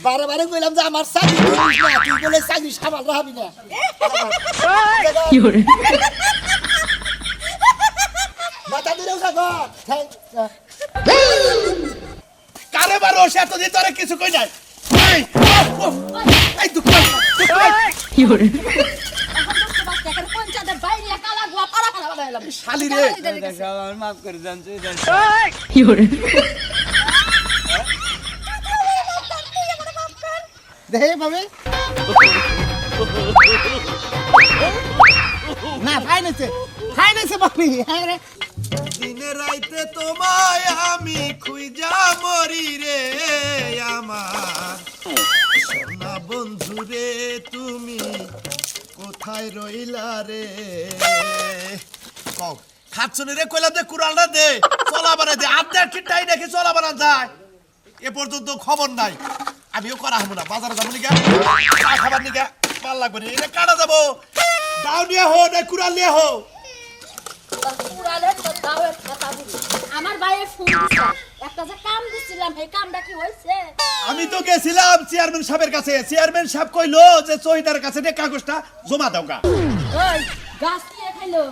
বারে বারে কইলাম যে আমার চাকরি করিস না, তুই বলে চাকরি সামাল রাখবি না। মাথা দিলেও থাকো। কারে বারো সে এত দিয়ে তোরে কিছু কই নাই। এই দুঃখ শালি রে মাফ করে দেন দেখে পাবে না ফাইনাইছে বাপি। হ্যাঁ রে দিনে রাইতে তোমায় আমি খুঁজা মরি রে আমার সোনা বন্ধু রে তুমি কোথায় রইলা রে। কও খাচ্ছনি রে কইলা দে কুড়ালটা দে চলা বানা দে আড্ডা ঠিকটাই দেখে চলা বানা যায় এ পর্যন্ত খবর নাই। আমিও করা হবো না বাজারে যাবো নিকা খাবার নিকা ভাল লাগবে না এটা কাটা যাবো দাও নিয়ে হো না কুড়াল নিয়ে হো। আমার ভাইয়ের ফোন দিছে একটা যে কাম দিছিলাম এই কামটা কি হইছে? আমি তো গেছিলাম চেয়ারম্যান সাহেবের কাছে, চেয়ারম্যান সাহেব কইলো যে চহিদার কাছে নে কাগজটা জমা দাও গা। ওই গাছ কি খাইলো?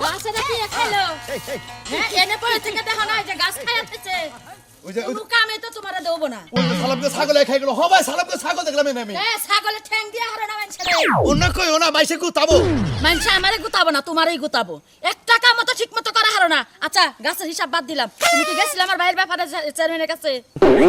গাছে নাকি খাইলো? হ্যাঁ এনে পরে থেকে দেখো না যে গাছ খাইতেছে। ওই যে কোনো কামে তো তোমারে দেব না। ওই সালামকে ছাগলে খাই গেল হবাই সালামকে ছাগল দেখলাম আমি। হ্যাঁ ছাগলে ঠ্যাং দিয়া হারে না মানছরে। অন্য কই ওনা মাইসে গুতাবো মানছে আমারে গুতাবো না তোমারই গুতাবো। একটা কাম তো ঠিকমতো করা হারো না। আচ্ছা গাছের হিসাব বাদ দিলাম। তুমি কি গেছিলে আমার ভাইয়ের ব্যাপারে চেয়ারম্যানের কাছে?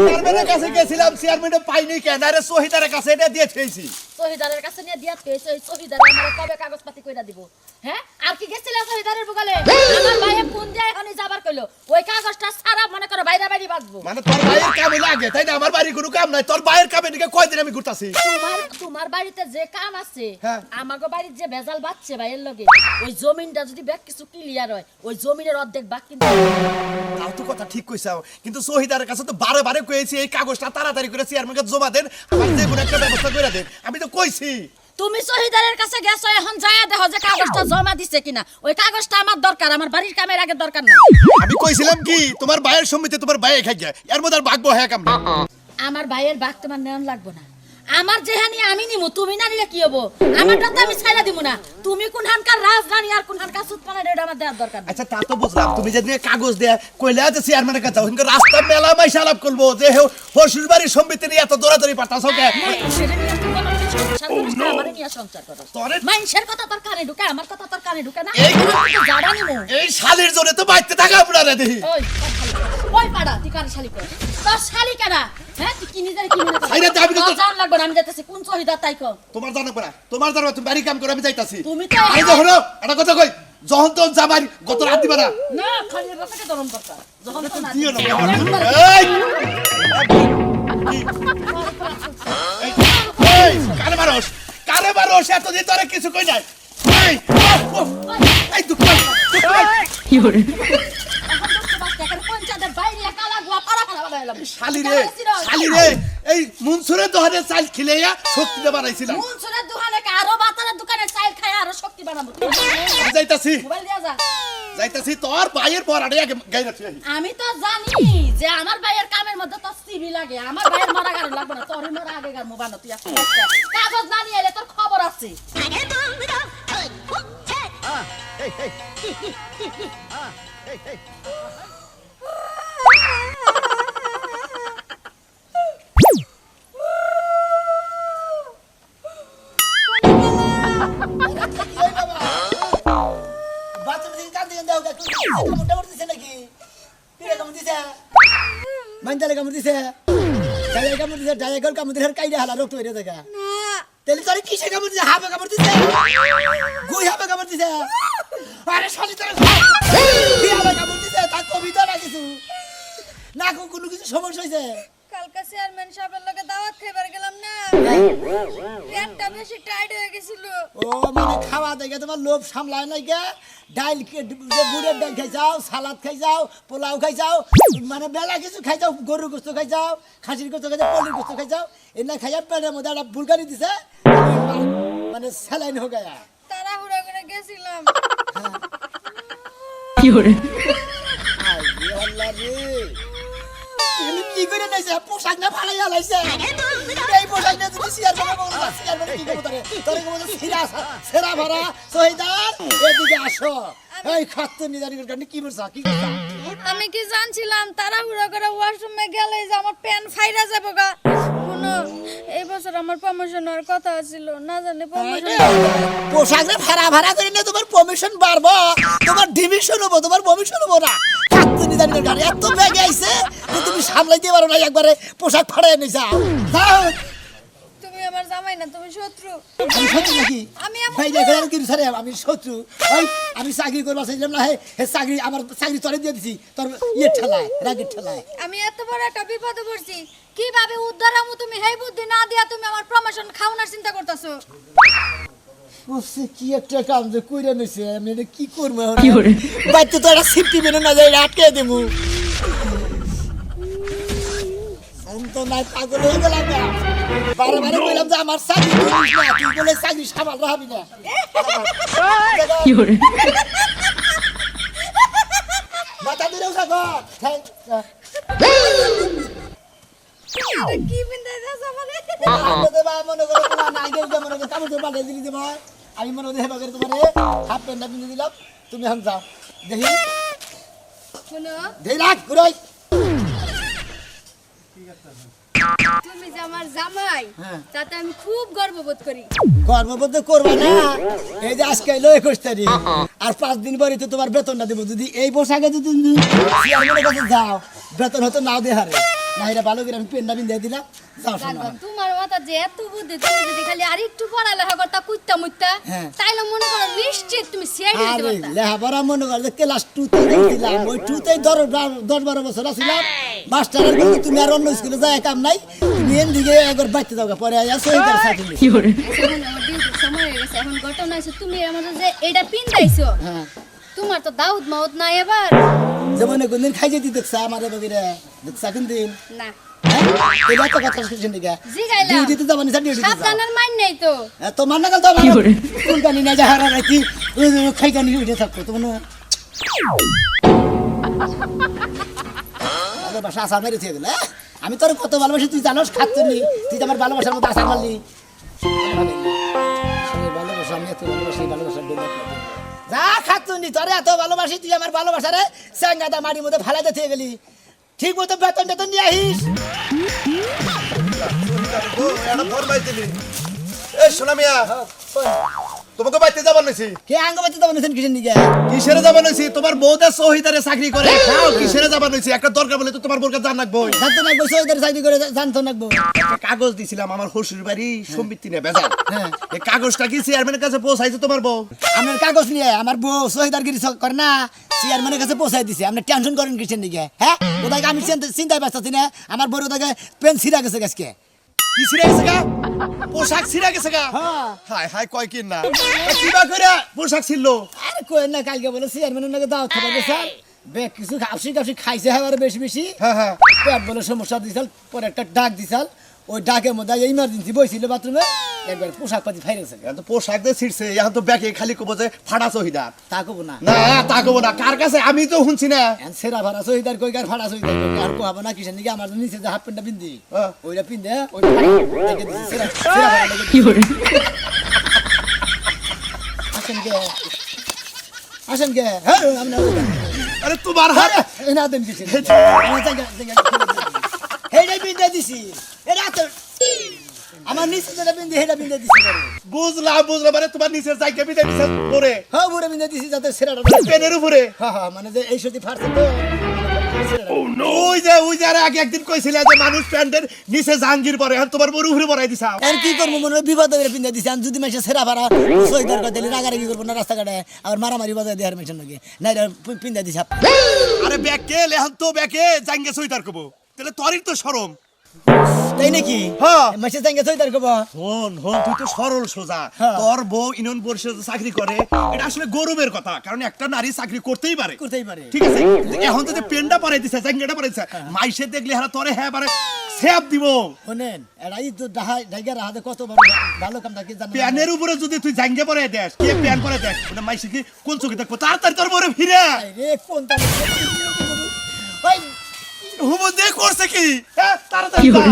চেয়ারম্যানের কাছে গেছিলাম চেয়ারম্যানও পাইনি কেন আরে চহিদারের কাছে এটা দিয়ে থইছি। শহীদারের কাছে নিয়ে দিয়া পেয়েছে ওই শহীদার আমারে কবে কাগজপাতি কইরা দিব? হ্যাঁ আর কি গেছিলা শহীদারের বগলে? আমার ভাইয়ে ফোন দিয়ে এখনই যাবার কইলো ওই কাগজটা সারা মনে করো বাইরে বাইরে বাজবো। মানে তোর ভাইয়ের কামে লাগে তাই না? আমার বাড়ি কোনো কাম নাই, তোর ভাইয়ের কামে নিকে কয়দিন আমি ঘুরতাছি। তোমার বাড়িতে যে কাম আছে হ্যাঁ। আমাগো বাড়ির যে ভেজাল বাচ্চে ভাইয়ের লগে ওই জমিনটা যদি ব্যাগ কিছু ক্লিয়ার হয় ওই জমিনের অর্ধেক বাক কিন্তু তাও তো কথা ঠিক কইছাও, কিন্তু শহীদারের কাছে তো বারে বারে কইছি এই কাগজটা তাড়াতাড়ি করে চেয়ারম্যানকে জমা দেন, আমার যে কোনো একটা ব্যবস্থা করে দেন। আমি তো কইছি। তুমি শহীদারের কাছে গেছো এখন যায়া দেখো যে কাগজটা জমা দিছে কিনা। ওই কাগজটা আমার দরকার, আমার বাড়ির কামের আগে দরকার না। আমি কইছিলাম কি তোমার ভাইয়ের সম্মতি তোমার ভাইয়ে খাই গিয়া এর মধ্যে আর ভাগবো হ্যাঁ কাম না। আমার ভাইয়ের বাঘ তোমার নেওয়ান লাগবো না। আমার যেহানি আমি নিমু তুমি না নিলে কি হবো? আমারটা তো আমি ছাইরা দিব না। তুমি কোন হানকার রাজধানী আর কোন হানকার সুতপানা এটা আমার দেওয়ার দরকার নেই। আচ্ছা তা তো বুঝলাম, তুমি যে কাগজ দেয়া কইলা যে চেয়ারম্যানের কাছে যাও কিন্তু রাস্তা মেলা মাইসা আলাপ করবো যে হশুর বাড়ির সম্মতি নিয়ে এত দৌড়াদৌড়ি পাঠাছো কে? মানুষের কথা তোর কানে ঢুকে আমার কথা তোর কানে ঢুকে না। এই শালির জন্য তো বাইতে থাকা আপনারা দেখি। ওই পাড়া তুই কানে শালি কর তোর শালি কেনা? হ্যাঁ তুই কি নিজের কি মনে আইরা দাবি তো জান লাগবে না। আমি যাইতেছি কোন শহীদার তাই কর। তোমার জানা পড়া তোমার জানা তুমি বাড়ি কাম করে আমি যাইতাছি। তুমি তো এই দেখো একটা কথা কই যখন তো জামাই গত রাত দিবা না না খালি রাতে দরম দরকার যখন তো না দিও না। এই কারে মারোস এত দিয়ে তোরে কিছু কই নাই। এই দুঃখ কি হরে এখন পঞ্চায়েতের বাইরে কালা গোয়া পাড়া খালা বানাইলাম। শালি রে এই মুনসুরের দোকানে চাল খিলাইয়া শক্তিটা বানাইছিলাম। মুনসুরের দোকানে আরো বাতারের দোকানে চাল খায় আরো শক্তি বানাবো। যাইতাছি মোবাইল দিয়া যা। যাইতাছি তোর ভাইয়ের পরাড়ে আগে গাইরা থুই। আমি তো জানি যে আমার ভাইয়ের কামের মধ্যে তো সিবি লাগে। আমার ভাইয়ের মরা গান লাগবে না, তোর মরা আগে গান মোবাইল তুই একটা কাগজ না নিয়ে এলে তোর খবর আছে। মানজালে কামড় দিছে ডালে কামড় দিছে ডায়াগল কামড় দিছে কাইডা হালা রক্ত হইরে দেখা না তেলি তোরে কিসে কামড় দিছে হাবে কামড় দিছে গুই হাবে কামড় দিছে আরে শালি তোরে কি হাবে কামড় দিছে তা কবিতা না কিছু না কোনো কিছু সমস্যা হইছে কালকে চেয়ারম্যান সাহেবের লগে দাওয়াত খাইবার গেলাম না পেটটা বেশি টাইট হয়ে গেছিল ও মানে খাওয়া দেখে তোমার লোভ সামলায় নাই কে ডাইল গুড়ের ডাল খাই যাও সালাদ খাই যাও পোলাও খাই যাও মানে বেলা কিছু খাই যাও গরুর গোস্ত খাই যাও খাসির গোস্ত খাই যাও পনির গোস্ত খাই যাও এনা খাইয়া পেটের মধ্যে একটা বুলগানি দিছে মানে স্যালাইন হয়ে গয়া তাড়াহুড়া করে গেছিলাম কি হরে আল্লাহ রে এমনি কি করে নাইছে পোশাক না ফালাই আলাইছে এই পোশাক না যদি সিয়ার বাবা বলতো সিয়ার বাবা কি করতে পারে তোরে কোন সিরা সেরা ভরা শহীদার এদিকে আসো এই খাত্ত নিদানির কারণে কি করছ কি করছ আমি কি জানছিলাম তাড়াহুড়ো করে ওয়াশরুমে গেলে যে আমার প্যান ফাইরা যাবে গা শুনো এই বছর আমার প্রমোশন হওয়ার কথা ছিল না জানি প্রমোশন পোশাক না ভাড়া ভাড়া করে নিয়ে তোমার প্রমোশন বাড়বো তোমার ডিভিশন হবো তোমার প্রমোশন হবো না খাত্ত নিদানির কারণে এত বেগে আইছে যে তুমি সামলাইতে পারো না একবারে পোশাক ফাড়াই নিয়ে যাও যাও তুমি আমার জামাই না তুমি শত্রু আমি শত্রু নাকি আমি এমন ভাই দেখো কি স্যার আমি শত্রু ওই আমি চাকরি করবা চাইলাম না হে চাকরি আমার চাকরি তরে দিয়ে দিছি তোর ইয়ে ঠেলায় রাগের ঠেলায় আমি এত বড় একটা বিপদে পড়ছি কিভাবে উদ্ধার হবো তুমি হেই বুদ্ধি না দিয়া তুমি আমার প্রমোশন খাওয়ানোর চিন্তা করতেছো ওসে কি একটা কাম যে কইরা নিছে আমি এটা কি করব এখন বাইতে তো একটা সিফটি বেনে না যায় আটকে দেবো তো নাই পাগল হয়ে গেলাম না বারবার কইলাম যে আমার চাকরি করিস না তুই বলে চাকরি সামাল রাখবি না কি করে মাথা দিলেও থাকো কি বিন্দা যাস আমারে মনে করো তোমার না আগে মনে করো কামড় দিয়ে পাঠিয়ে দিলি তোমার আমি মনে করি হেবা করে তোমার হাফ প্যান্টটা পিঁধে দিলাম তুমি এখন যাও দেখি শুনো দেখি রাখ ঘুরাই তুমি যে আমার জামাই হ্যাঁ। তাতে আমি খুব গর্ববোধ করি কর্মবদ্ধ করবা না এই যে আজকে এলো 21 তারিখ আর 5 দিন পরে তো তোমার বেতনটা দেবো যদি এই পোশাকে যদি তুমি চেয়ারম্যানের কাছে যাও বেতন হয়তো নাও দে হারে না এটা ভালো করে আমি পেনটা পিঁধে দিলাম যাও শোনা রাখবা, তোমার মাথা যে এত বুদ্ধি তুমি যদি খালি আর একটু পড়ালেখা করতা কুইতা মুইতা হ্যাঁ। তাইলে মনে করো নিশ্চিত তুমি সিআইডি দিতে আরে পারতা লেখাপড়া মনে কর যে ক্লাস 2 তে দেখছিলাম ওই 2 তে 10-12 বছর ছিলাম মাস্টারের বলতে তুমি আর অন্য স্কুলে যায় কাম নাই তুমি এন দিকে একবার বাইতে যাও পরে আয়া সহিদার সাথে কি করে এখন আমার ডিউটির সময় হয়ে গেছে এখন ঘটনা হয়েছে তুমি আমাদের যে এটা পিন্দাইছো হ্যাঁ তোমার তো দাউদ মাউদ নাই এবার যেমন কোনদিন খাই যেতে দেখছা আমার বগিরে দেখছা কোনদিন না এটা তো কথা শুনছেন দিকে জিগাইলাম ডিউটিতে যাবো না ডিউটিতে যাও সাবধানের মাইন নাই তো তো মান না তো কি করে? কোন কানি না যা হারা রাখি খাই কানি উঠে থাকতো তো মনে আরে বাসা আসার মেরে থেকে গেল আমি তোর কত ভালোবাসি তুই জানোস খাচ্ছ নি তুই তো আমার ভালোবাসার মতো আশা মারলি ভালোবাসা আমি এত ভালোবাসি ভালোবাসার যা খাচ্ছ নি তোরে এত ভালোবাসি তুই আমার ভালোবাসারে স্যাঙ্গাটা মাটির মধ্যে ফালাইতে থেকে গেলি ঠিক মতো বেতন টেতন নিয়ে আহিস এটা ফোন বাইতে নি এ সোনা মিয়া তোমাকে বাইতে যাবার নাইছি কে আঙ্গবাতি তো বানাইছেন কিসের নিকে কিসেরে যাবার নাইছি তোমার বউদা শহীদারে চাকরি করে খাও কিসেরে যাবার নাইছি একটা দরকার বলে তো তোমার বোরকা জান রাখবই জানতো না সৈদার চাকরি করে জানতো না কাগজ দিছিলাম আমার শ্বশুর বাড়ি সম্পত্তি নিয়ে বেজাল হ্যাঁ। এই কাগজটা কি চেয়ারম্যানের কাছে পৌঁছাইছে তোমার বউ আমার কাগজ নিয়ে আমার বউ শহীদার গিরি করে না চেয়ারম্যানের কাছে পৌঁছাই দিছে আপনি টেনশন করেন কিসের দিকে হ্যাঁ ওটাকে আমি চিন্তায় ব্যস্ত আছি না আমার বড় ওটাকে পেন ছিঁড়া গেছে গাছকে কি ছিড়ে গেছে গা পোশাক ছিড়ে গেছে গা হায় হায় কয় কি না কিবা করে পোশাক ছিড়লো আরে কই না কালকে বলে চেয়ারম্যানের নাকি দাওয়াত খাবার গেছাল বেশ কিছু খাওসি খাইছে আবার বেশি বেশি হ্যাঁ হ্যাঁ পেট বলে সমস্যা দিছাল পরে একটা ডাক দিছাল ওই ডাকের মধ্যে ইমার্জেন্সি বইছিল বাথরুমে একবার পোশাক পাতি ফাইরেছে এখন তো পোশাক দিয়ে ছিড়ছে এখন তো ব্যাগে খালি কব যে ফাড়া শহীদার তা কব না না তা কব না কার কাছে আমি তো শুনছি না সেরা ভাড়া সহিদার কই কার ফাড়া সহিদার কই আর কোহাবো না কিসের নিকে আমার নিচে যে হাফ প্যান্টটা পিন্দি হ্যাঁ। ওইটা পিন্দে ওই দেখে দিছি সেরা সেরা ভাড়া দেখে কি করে আসেন কে হ্যাঁ আমি না আরে তোমার হাত আরে না দেন কিছু হেডাই পিন্দে দিছি এটা তো আমার নিচে যেটা পিন্দে হেডা পিন্দে দিছি বুঝলাম বুঝলাম মানে তোমার নিচের জায়গা বিদে দিছে পরে হ্যাঁ বুড়ে পিন্দে দিছি যাতে সেরাটা পেনের উপরে হ্যাঁ হ্যাঁ মানে যে এই সত্যি ফাড়ছে তো ওই যে আরে আগে একদিন কইছিলে যে মানুষ প্যান্টের নিচে জাঙ্গির পরে এখন তোমার বড় উপরে পরাই দিছা আর কি করবো মনে হয় বিপদ হয়ে পিন্দে দিছি আমি যদি মাসে সেরা ভাড়া সহিদার কথা দিলে রাগারাগি করবো না রাস্তাঘাটে আবার মারামারি বাজায় দেওয়ার মেশিন নাকি না এটা পিন্দে দিছি আরে ব্যাকে এখন তো ব্যাকে জাঙ্গে সইতার কব তাহলে তোরই তো শরম তাই নাকি হ্যাঁ মাসে সঙ্গে সহিদার কব হন হন তুই তো সরল সোজা হ্যাঁ। তোর বউ ইউনিয়ন পরিষদে চাকরি করে এটা আসলে গৌরবের কথা কারণ একটা নারী চাকরি করতেই পারে করতেই পারে ঠিক আছে কিন্তু এখন তো যে পেনটা পরাই দিছে জাঙ্গিটা পরাই দিছে মাইসে দেখলে হারা তোরে হ্যাঁ পারে সেব দিব শোনেন এরাই তো ঢাইগার হাতে কত বড় ভালো কাম থাকে জানেন প্যানের উপরে যদি তুই জাঙ্গে পরাই দেস কে প্যান পরাই দেস ওটা মাইসে কি কোন চোখে দেখবো তাড়াতাড়ি তোর বড় ফিরে রে কোন তালে ওই হুবু দিয়ে করছে কি হ্যাঁ তাড়াতাড়ি যা।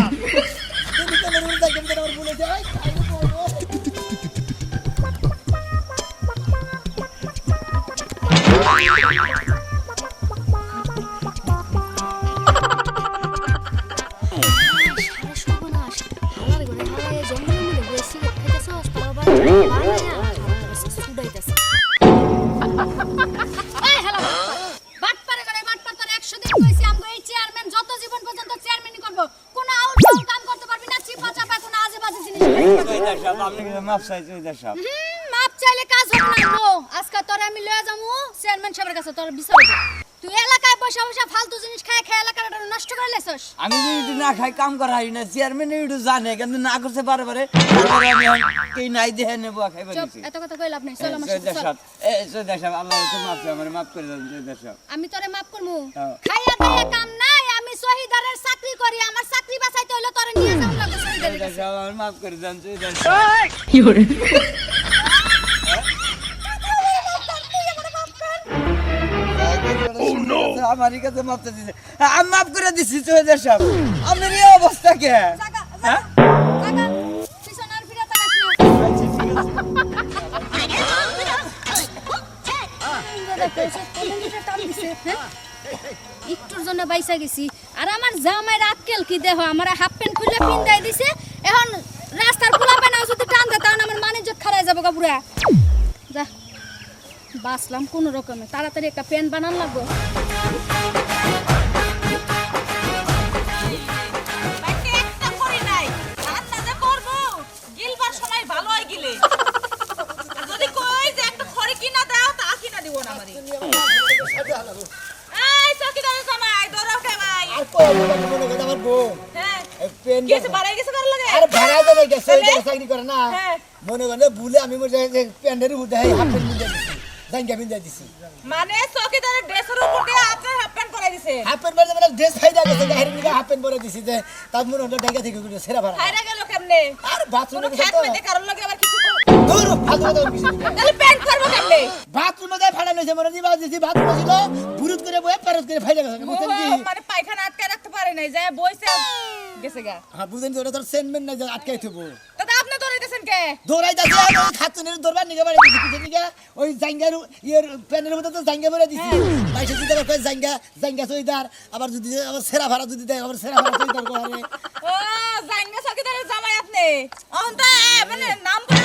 তুমি কেন রুম যাই কেন আমার বলে যাই এই হ্যালো বাটপারে করে বাটপার তোর 100 দিন কইছি আমগো এই চেয়ারম্যান যত জীবন পর্যন্ত চেয়ারম্যানই করব কোন আউল ফাউল কাম করতে পারবি না চিপা চাপা কোন আজে বাজে জিনিস চৌধুরী সাহেব আপনি কি মাপ চাই চৌধুরী সাহেব মাপ চাইলে কাজ হবে না গো আজকে তোরে আমি লয়ে যামু চেয়ারম্যান সাহেবের কাছে তোর বিচার হবে তুই এলাকায় বসে বসে ফালতু জিনিস খায় খায় এলাকাটা নষ্ট করে লেছস আমি যদি একটু না খাই কাম করা হয় না চেয়ারম্যান একটু জানে কিন্তু না করছে বারে তারপরে আমি কেই নাই দেহে নেবো খাইবার চুপ দিছি এত কথা কইল আপনি চল আমার সাথে চৌধুরী চল সাহেব চৌধুরী সাহেব আল্লাহ তো মাফ চাই আমার মাফ করে দেন চৌধুরী সাহেব আমি তোরে মাফ করমু হ্যাঁ। খাইয়া দাইয়া কাম নাই আমি শহীদারের চাকরি করি আমার চাকরি বাঁচাইতে হইলো তোরে নিয়ে যাও লাগবে শহীদারের চৌধুরী কাছে সাহেব আমার মাফ করে দেন চৌধুরী সাহেব আমারই কাছে মাপতে দিছে আমি মাফ করে দিছি চৌধুরী সাহেব আপনার এই অবস্থা কে জাগা হ্যাঁ? জাগা পিছন আর ফিরে তাকাস না একটুর জন্য বাইসা গেছি আর আমার জামাইয়ের আক্কেল কি দেহ আমার হাফ প্যান্ট খুলে পিন্দাই দিছে এখন রাস্তার খোলা পানা যদি টান দে তাহলে আমার মানিজ্জত খারাই যাবো কাপুরা যা বাসলাম কোন রকমে তাড়াতাড়ি একটা প্যান্ট বানান লাগবো একটা করি নাই রান্না যে করব গিলবার সময় ভালো হয় গিলে আর যদি কই যে একটা খড়ি কিনা দাও তা কিনা দিব না আমারে এই চকিদার জামাই দরাও কে ভাই আর কই মনে করে আমার বউ হ্যাঁ এই পেন কিছু বাড়াই গেছে কার লাগে আরে ভাড়া দেবে গেছে তাহলে? চাকরি করে না হ্যাঁ। মনে করে ভুলে আমি মনে প্যান্ডের মধ্যে হাফ প্যান্ট মিলে দিছি জাঙ্গা মিলে দিছি মানে চকিদারের ড্রেসের উপর দিয়ে আপনার হাফ প্যান্ট পরাই দিছে হাফ প্যান্ট পরে মানে ড্রেস ফাইদা গেছে গায়ের নিকে হাফ প্যান্ট পরে দিছি যে তার মনে হলো ঢাকা থেকে গুলো সেরা ভাড়া হায়রা গেল কেমনে আর বাথরুমে কোনো গেছে খেত তো মেতে কারণ লাগে আবার কিছু দূর ফালতু কথা কিছু তাহলে প্যান্ট করবো কেমনে বাথরুমে যাই ফাড়া লইছে মনে দিবা দিছি বাথরুমে ছিল বুরুত করে বয়ে প্যারত করে ফাইদা গেছে বুঝছেন কি মানে পায়খানা আটকে রাখতে পারে নাই যায় বইছে গেছে গা হ্যাঁ বুঝেন তো ওটা তোর সেনমেন্ট না যে আটকাই থবো দাদা আপনি ধরাইতেছেন কে দৌড়াই যাচ্ছে আর ওই খাতুনের দরবার নিকে বাড়ি দিছি কিছু নিকে ওই জাঙ্গার ইয়ের প্যানের মধ্যে তো জাঙ্গা বলে দিছি বাইশে দিতে আবার কয় জাঙ্গা জাঙ্গা সইদার আবার যদি আবার সেরা ভাড়া যদি দেয় আবার সেরা ভাড়া সইদার করে ও জাঙ্গা চকিদারের জামাই আপনি অহন তো মানে নাম করে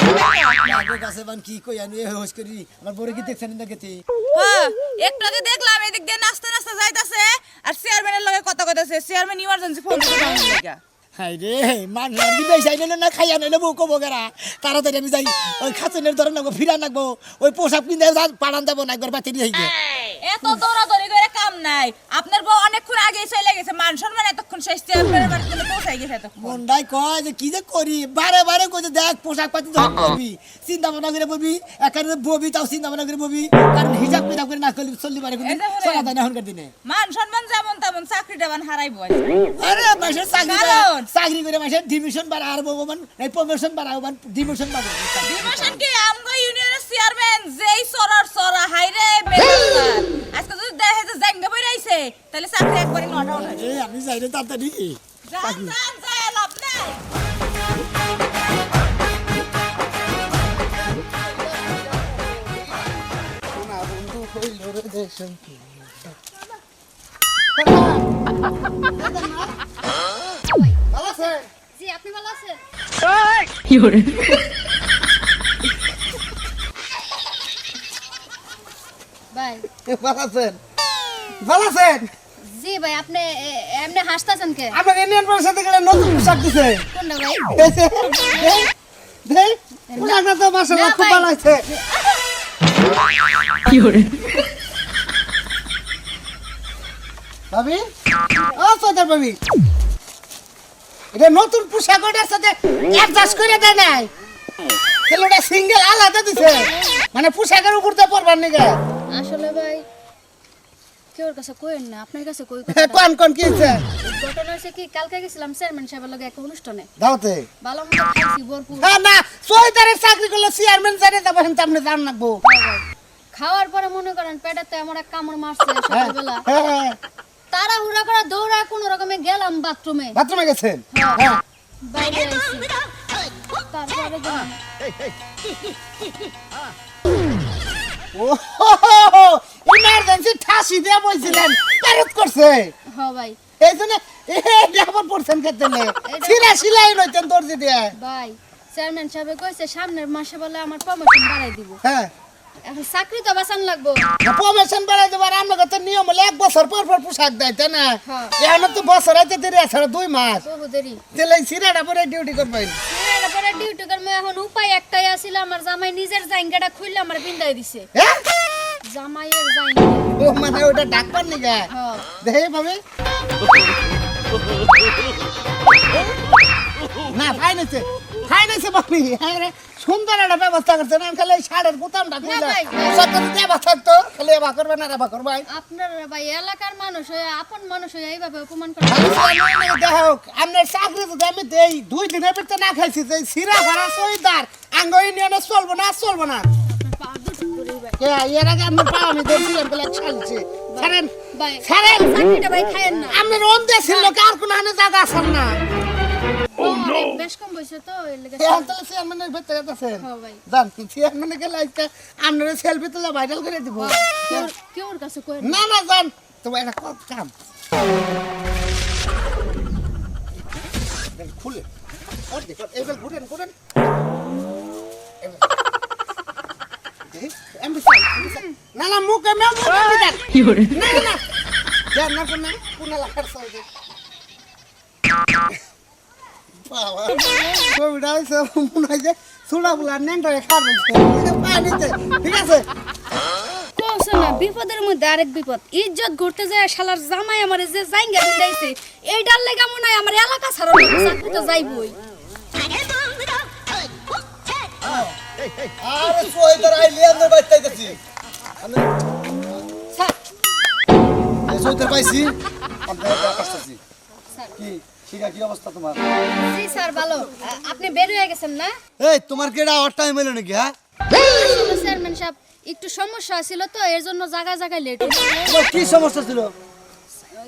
আগের কাছে বান কি কই আমি হোস করি আমার বড় কি দেখছেন না গেছি হ্যাঁ একটু আগে দেখলাম এদিক দিয়ে নাচতে নাচতে যাইতাছে আর চেয়ারম্যানের লগে কথা কইতাছে চেয়ারম্যান ইমার্জেন্সি ফোন করে লাগা হাই রে মান রান্দি বেসাই নিল না খাইয়া নিল বউ কবো গেরা তাড়াতাড়ি আমি যাই ওই খাতুনের ধরে নাগবো ফিরা নাগবো ওই পোশাক পিন্ধে পাড়ান যাবো না একবার বাতি দিয়ে এত দৌড়াদৌড়ি করে কাম নাই আপনার বউ অনেকক্ষণ আগে চলে গেছে মান সম্মান এতক্ষণ শেষ চেয়ারম্যানের বাড়িতে পৌঁছাই গেছে এতক্ষণ মন্ডাই কয় যে কি যে করি বারে বারে কই যে দেখ পোশাক পাতি ধর করবি চিন্তা ভাবনা করে বলবি একারে ববি তাও চিন্তা ভাবনা করে ববি কারণ হিসাব কিতাব করে না করলি চললি পারে কিন্তু এই যে বলে। চলা যায় না এখনকার দিনে মান সম্মান যেমন তেমন চাকরিটা বান হারাইবো আরে মাসের চাকরি কারণ? চাকরি করে মাসের ডিমিশন বাড়া আর বউ মান এই প্রমোশন বাড়া মান ডিমিশন বাড়া ডিভিশন কি আমগো ইউনিয়নের চেয়ারম্যান যেই সরার সরা হাইরে বেকার আজকে যদি দেখে যে জাঙ্গা বই রাইছে তাহলে চাকরি একবারই নটা উঠাই এই আমি যাই রে তাড়াতাড়ি যান যান যায় লাভ নাই জি আপনি ভালো আছেন ভাই ভালো আছেন ভালো আছেন জি ভাই আপনি এমনি হাসতাছেন কে আপনার ইন্ডিয়ান পরিষদ থেকে একটা নতুন পোশাক দিছে কোনটা ভাই পোশাকটা তো মাসাল্লাহ না খুব ভাই। ভালো আছে ভাবি ও সদার ভাবি এটা নতুন পোশাক ওটার সাথে অ্যাডজাস্ট করে দেয় নাই তাহলে ওটা সিঙ্গেল আলাদা দিছে মানে পোশাকের উপর তো পরবার নিগে আসলে ভাই কেউর কাছে কইেন না আপনার কাছে কই কোন কোন কি হচ্ছে ঘটনা হয়েছে কি কালকে গেছিলাম চেয়ারম্যান সাহেবের লগে একটা অনুষ্ঠানে দাওতে ভালো মতো খাইছি ভরপুর হ্যাঁ না সৈদারের চাকরি করলে চেয়ারম্যান জানে যাবো হেন আপনি জান রাখবো খাওয়ার পরে মনে করেন পেটেতে আমার এক কামড় মারছে সকালবেলা হ্যাঁ তাড়াহুড়া করে দৌড়া কোন রকমে গেলাম বাথরুমে, বাথরুমে গেছেন? হ্যাঁ। বাইরে আইছি। তারপরে গেলাম। ও ইমার্জেন্সি ঠাসি দিয়ে বলছিলেন প্যারত করছে হ্যাঁ ভাই। এই জন্য আবার পড়ছেন কেতেনে সিরা সিলাই নইতেন দর্জি দিয়ে। ভাই চেয়ারম্যান সাহেব কইছে সামনের মাসে বলে আমার প্রমোশন বাড়াই দিব। হ্যাঁ, এখন চাকরি তো বাঁচান লাগবো। প্রমোশন বাড়াই দেবার আপনাকে তো নিয়ম হলে 1 বছর পর পর পোশাক দেয় তাই না? হ্যাঁ। এখন তো বছর হইতে দেরি আছে 2 মাস, বহু দেরি। তাহলে সিরাটা পরে ডিউটি করবেন। তারপরে ডিউটি করব, এখন উপায় একটাই আছিল, আমার জামাই নিজের জায়গাটা খুললে আমার বিন্দাই দিছে। হ্যাঁ, জামাইয়ের জায়গা। ও মানে ওটা ডাক্তার নিগা হ্যাঁ। দেখে ভাবে না ফাইনান্সে বাপি হ্যাঁ রে, সুন্দর একটা ব্যবস্থা করছে না। খালি শাড়ির বোতামটা খুলে ভাই, সত্যি দেবা থাকতো, খালি এবার করবে না এবার করবে। আপনার ভাই এলাকার মানুষ হয়ে আপন মানুষ হয়ে এইভাবে অপমান করে। দেখো আপনার চাকরি যদি আমি দেই 2 দিনের ভিতরে না খাইছি যে সিরা ভাড়া সইদার আঙ্গ ইউনিয়নে চলবো না। পা দুটো ধরে ভাই। কে এর আগে আমার পা আমি দেখছিলাম বলে ছাড়ছি ছাড়েন ভাই ছাড়েন। চাকরিটা ভাই খায়েন না। আপনার অন্ধে ছিল কার কোন আনে জায়গা আছেন না। অনেক বেশ কম বয়সে তো এর লেগে। এখন তাহলে চেয়ারম্যানের ভিতরে আছেন হ্যাঁ ভাই। জান চেয়ারম্যানে গেলে আজকে আপনারা সেলফি তুলে ভাইরাল করে দিব। কেউর কাছে কই না না জান তোমার একটা কত কাম খুলে ওর দেখো এবার ঘুরেন না না মুখে মে মুখে বিদান না না জান না কোন লাগার সাইডে বাবা কোভিড আইছে মনে হয় যে সুলা বুলা নেন্ডা খাবে পানিতে ঠিক আছে। কোসে না বিপদের মধ্যে আরেক বিপদ, ইজ্জত ঘুরতে যায় শালার জামাই আমারে যে জায়গা দিতেছে এইটার লাগা মনে হয় আমার এলাকা ছাড়া চাকরি তো যাইবই। আরে সোয়েটার আইলি আমরা বাইতাইতেছি। আমি এই সোয়েটার পাইছি, আমরা আসতেছি। কি ঠিক আছে, কি অবস্থা তোমার? জি স্যার ভালো। আপনি বের হয়ে গেছেন না? এই তোমার কেডা আর টাইম হলো নাকি? হ্যাঁ, আসলে চেয়ারম্যান সাহেব একটু সমস্যা ছিল তো এর জন্য জায়গায় লেট হয়েছিল। তোমার কি সমস্যা ছিল?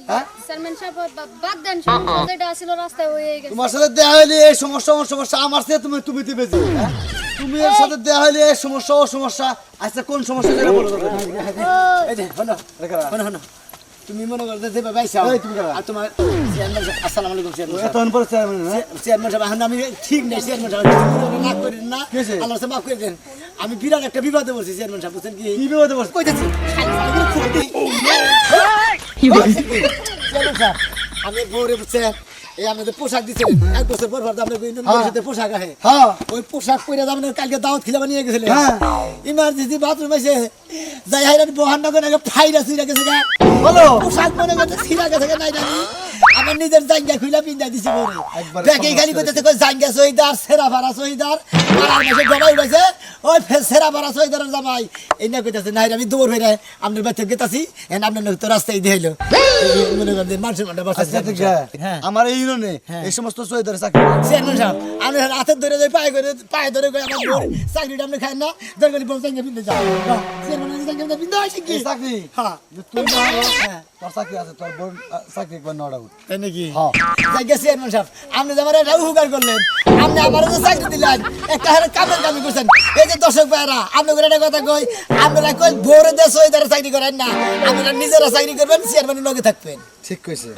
হ্যাঁ, চেয়ারম্যান সাহেব বাদ দেন, সমস্যা যেটা ছিল রাস্তায় হয়ে গেছে। তোমার সাথে দেখা হইলে এই সমস্যা আমার সাথে তুমি বেশি। হ্যাঁ, তুমি এর সাথে দেখা হইলে এই সমস্যা ও সমস্যা। আচ্ছা কোন সমস্যা যেটা বলো তো? এই যে হনো তুমি মনে করতে দেবে ভাইসা। এই তুমি কারা? আর তোমার চেয়ারম্যান সাহেব, আসসালামু আলাইকুম চেয়ারম্যান সাহেব। এতক্ষণ পরে চেয়ারম্যান না? চেয়ারম্যান সাহেব এখন আমি ঠিক নেই। চেয়ারম্যান সাহেব না করেন না, আল্লাহ সাহেব মাফ করে দেন। আমি বিরাট একটা বিপদে পড়ছি চেয়ারম্যান সাহেব, বুঝছেন কি? কি বিপদে পড়ছি কইতেছি? চেয়ারম্যান সাহেব আমি বউরে বুঝছেন এই আমাদের পোশাক দিচ্ছিলেন 1 বছর পর আপনার সাথে পোশাক আহে। ওই পোশাক পরে যাবেন কালকে দাওয়াত খিলাবা নিয়ে গেছিলেন। ইমার্জেন্সি বাথরুম এসে যাই হাইরান বহান না করে ফাইরা ছিঁড়া গেছে গা। বলো পোশাক মনে করতে ছিঁড়া গেছে গা। নাই জানি আমার নিজের জাঙ্গা খুইলা পিন্দা দিছি বউরে। ব্যাগে খালি কইতেছে কই জাঙ্গা সহিদার সেরা ভাড়া সহিদার আর মাসে গবাই উড়াইছে ওই সেরা ভাড়া সহিদারের জামাই এই না কইতেছে। নাই আমি দৌড় হইরা আপনার বাচ্চা গেতাছি এন আপনার লোক তো রাস্তায় দিয়েইলো মনে করেন মানুষের মাঠে বসে। আমার এই ইউনিয়নে এই সমস্ত সহিদার চাকরি চেয়ারম্যান সাহেব আমি হাতের ধরে যাই পায়ে ধরে গই আমার বউর চাকরিটা আপনি খান না দরকার বউ জাঙ্গা পিন্দা যাও। চেয়ারম্যান জাঙ্গা পিন্দা আছে কি চাকরি হ্যাঁ তুই তোর চাকরি আছে তোর বোন চাকরি একবার নড়া তাই নাকি? জায়গা চেয়ারম্যান সাহেব আপনি যে আমার এটা উপকার করলেন, আপনি আমার যে চাকরি দিলেন একটা হারে কামের কামি করছেন। এই যে দর্শক ভাইরা আপনি করে একটা কথা কই, আপনারা কই ভোরে দেশ ওই দ্বারা চাকরি করেন না, আপনারা নিজেরা চাকরি করবেন চেয়ারম্যানের লগে থাকবেন। ঠিক কইছে।